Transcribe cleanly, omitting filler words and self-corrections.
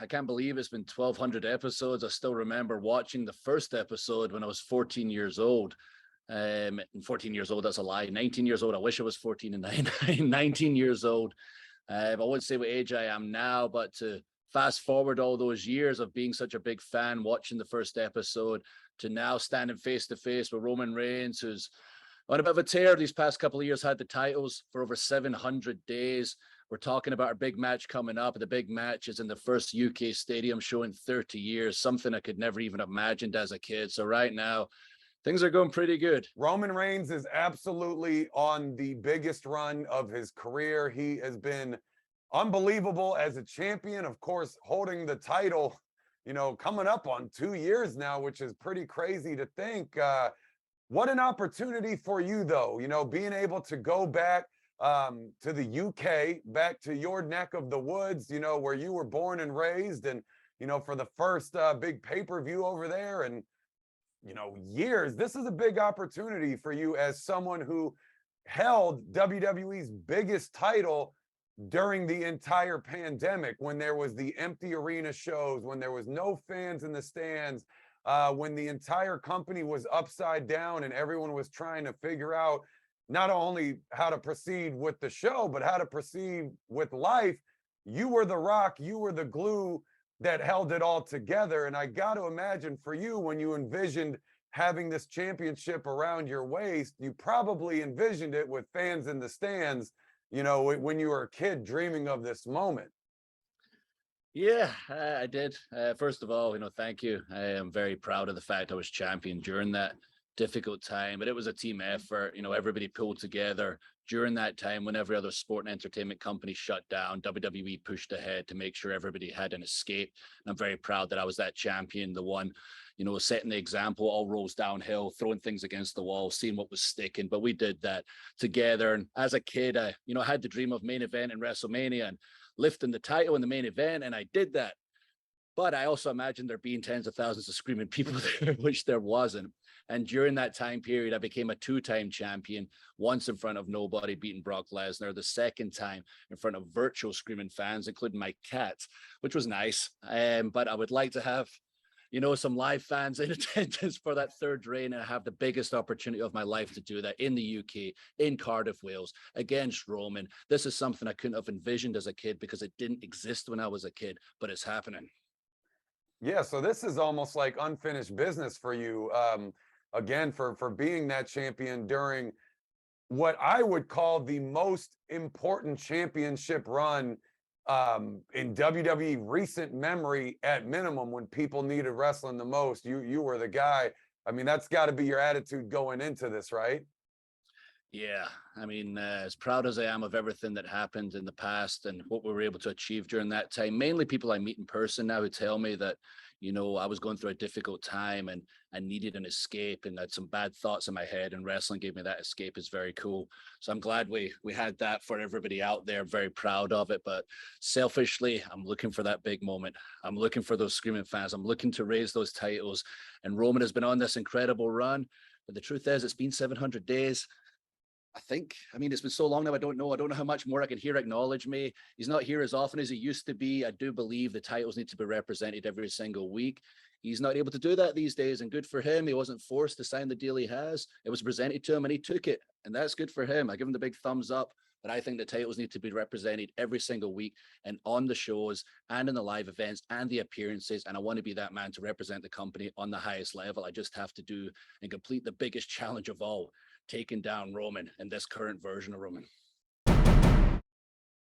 I can't believe it's been 1,200 episodes. I still remember watching the first episode when I was 14 years old. And 14 years old, that's a lie. 19 years old. I wish I was 14 and 19 years old. I wouldn't say what age I am now, but to fast forward all those years of being such a big fan, watching the first episode, to now standing face to face with Roman Reigns, who's on a bit of a tear these past couple of years, had the titles for over 700 days. We're talking about our big match coming up. The big match is in the first UK stadium show in 30 years, something I could never even imagined as a kid. So right now, things are going pretty good. Roman Reigns is absolutely on the biggest run of his career. He has been unbelievable as a champion, of course, holding the title, coming up on 2 years now, which is pretty crazy to think. What an opportunity for you, though, being able to go back to the UK, back to your neck of the woods, where you were born and raised, and, for the first big pay-per-view over there. And years. This is a big opportunity for you as someone who held WWE's biggest title during the entire pandemic, when there was the empty arena shows, when there was no fans in the stands, when the entire company was upside down and everyone was trying to figure out not only how to proceed with the show, but how to proceed with life. You were the rock, you were the glue that held it all together. And I got to imagine for you, when you envisioned having this championship around your waist, you probably envisioned it with fans in the stands, when you were a kid dreaming of this moment. Yeah, I did. First of all, thank you. I am very proud of the fact I was champion during that difficult time, but it was a team effort. Everybody pulled together during that time when every other sport and entertainment company shut down. WWE pushed ahead to make sure everybody had an escape. And I'm very proud that I was that champion, the one, setting the example, all rolls downhill, throwing things against the wall, seeing what was sticking. But we did that together. And as a kid, I had the dream of main event in WrestleMania and lifting the title in the main event. And I did that. But I also imagined there being tens of thousands of screaming people there, which there wasn't. And during that time period, I became a 2-time champion, once in front of nobody, beating Brock Lesnar, the second time in front of virtual screaming fans, including my cat, which was nice. But I would like to have, some live fans in attendance for that third reign, and I have the biggest opportunity of my life to do that in the UK, in Cardiff, Wales, against Roman. This is something I couldn't have envisioned as a kid because it didn't exist when I was a kid, but it's happening. Yeah, so this is almost like unfinished business for you. Again, for being that champion during what I would call the most important championship run in WWE recent memory, at minimum, when people needed wrestling the most. You were the guy. I mean, that's got to be your attitude going into this, right? Yeah, as proud as I am of everything that happened in the past and what we were able to achieve during that time, mainly people I meet in person now who tell me that, I was going through a difficult time and I needed an escape and I had some bad thoughts in my head, and wrestling gave me that escape. Is very cool. So I'm glad we had that for everybody out there. Very proud of it. But selfishly, I'm looking for that big moment. I'm looking for those screaming fans. I'm looking to raise those titles. And Roman has been on this incredible run. But the truth is, it's been 700 days. It's been so long now, I don't know how much more I can hear acknowledge me. He's not here as often as he used to be. I do believe the titles need to be represented every single week. He's not able to do that these days, and good for him. He wasn't forced to sign the deal he has. It was presented to him and he took it, and that's good for him. I give him the big thumbs up. But I think the titles need to be represented every single week and on the shows and in the live events and the appearances. And I want to be that man to represent the company on the highest level. I just have to do and complete the biggest challenge of all, taking down Roman and this current version of Roman.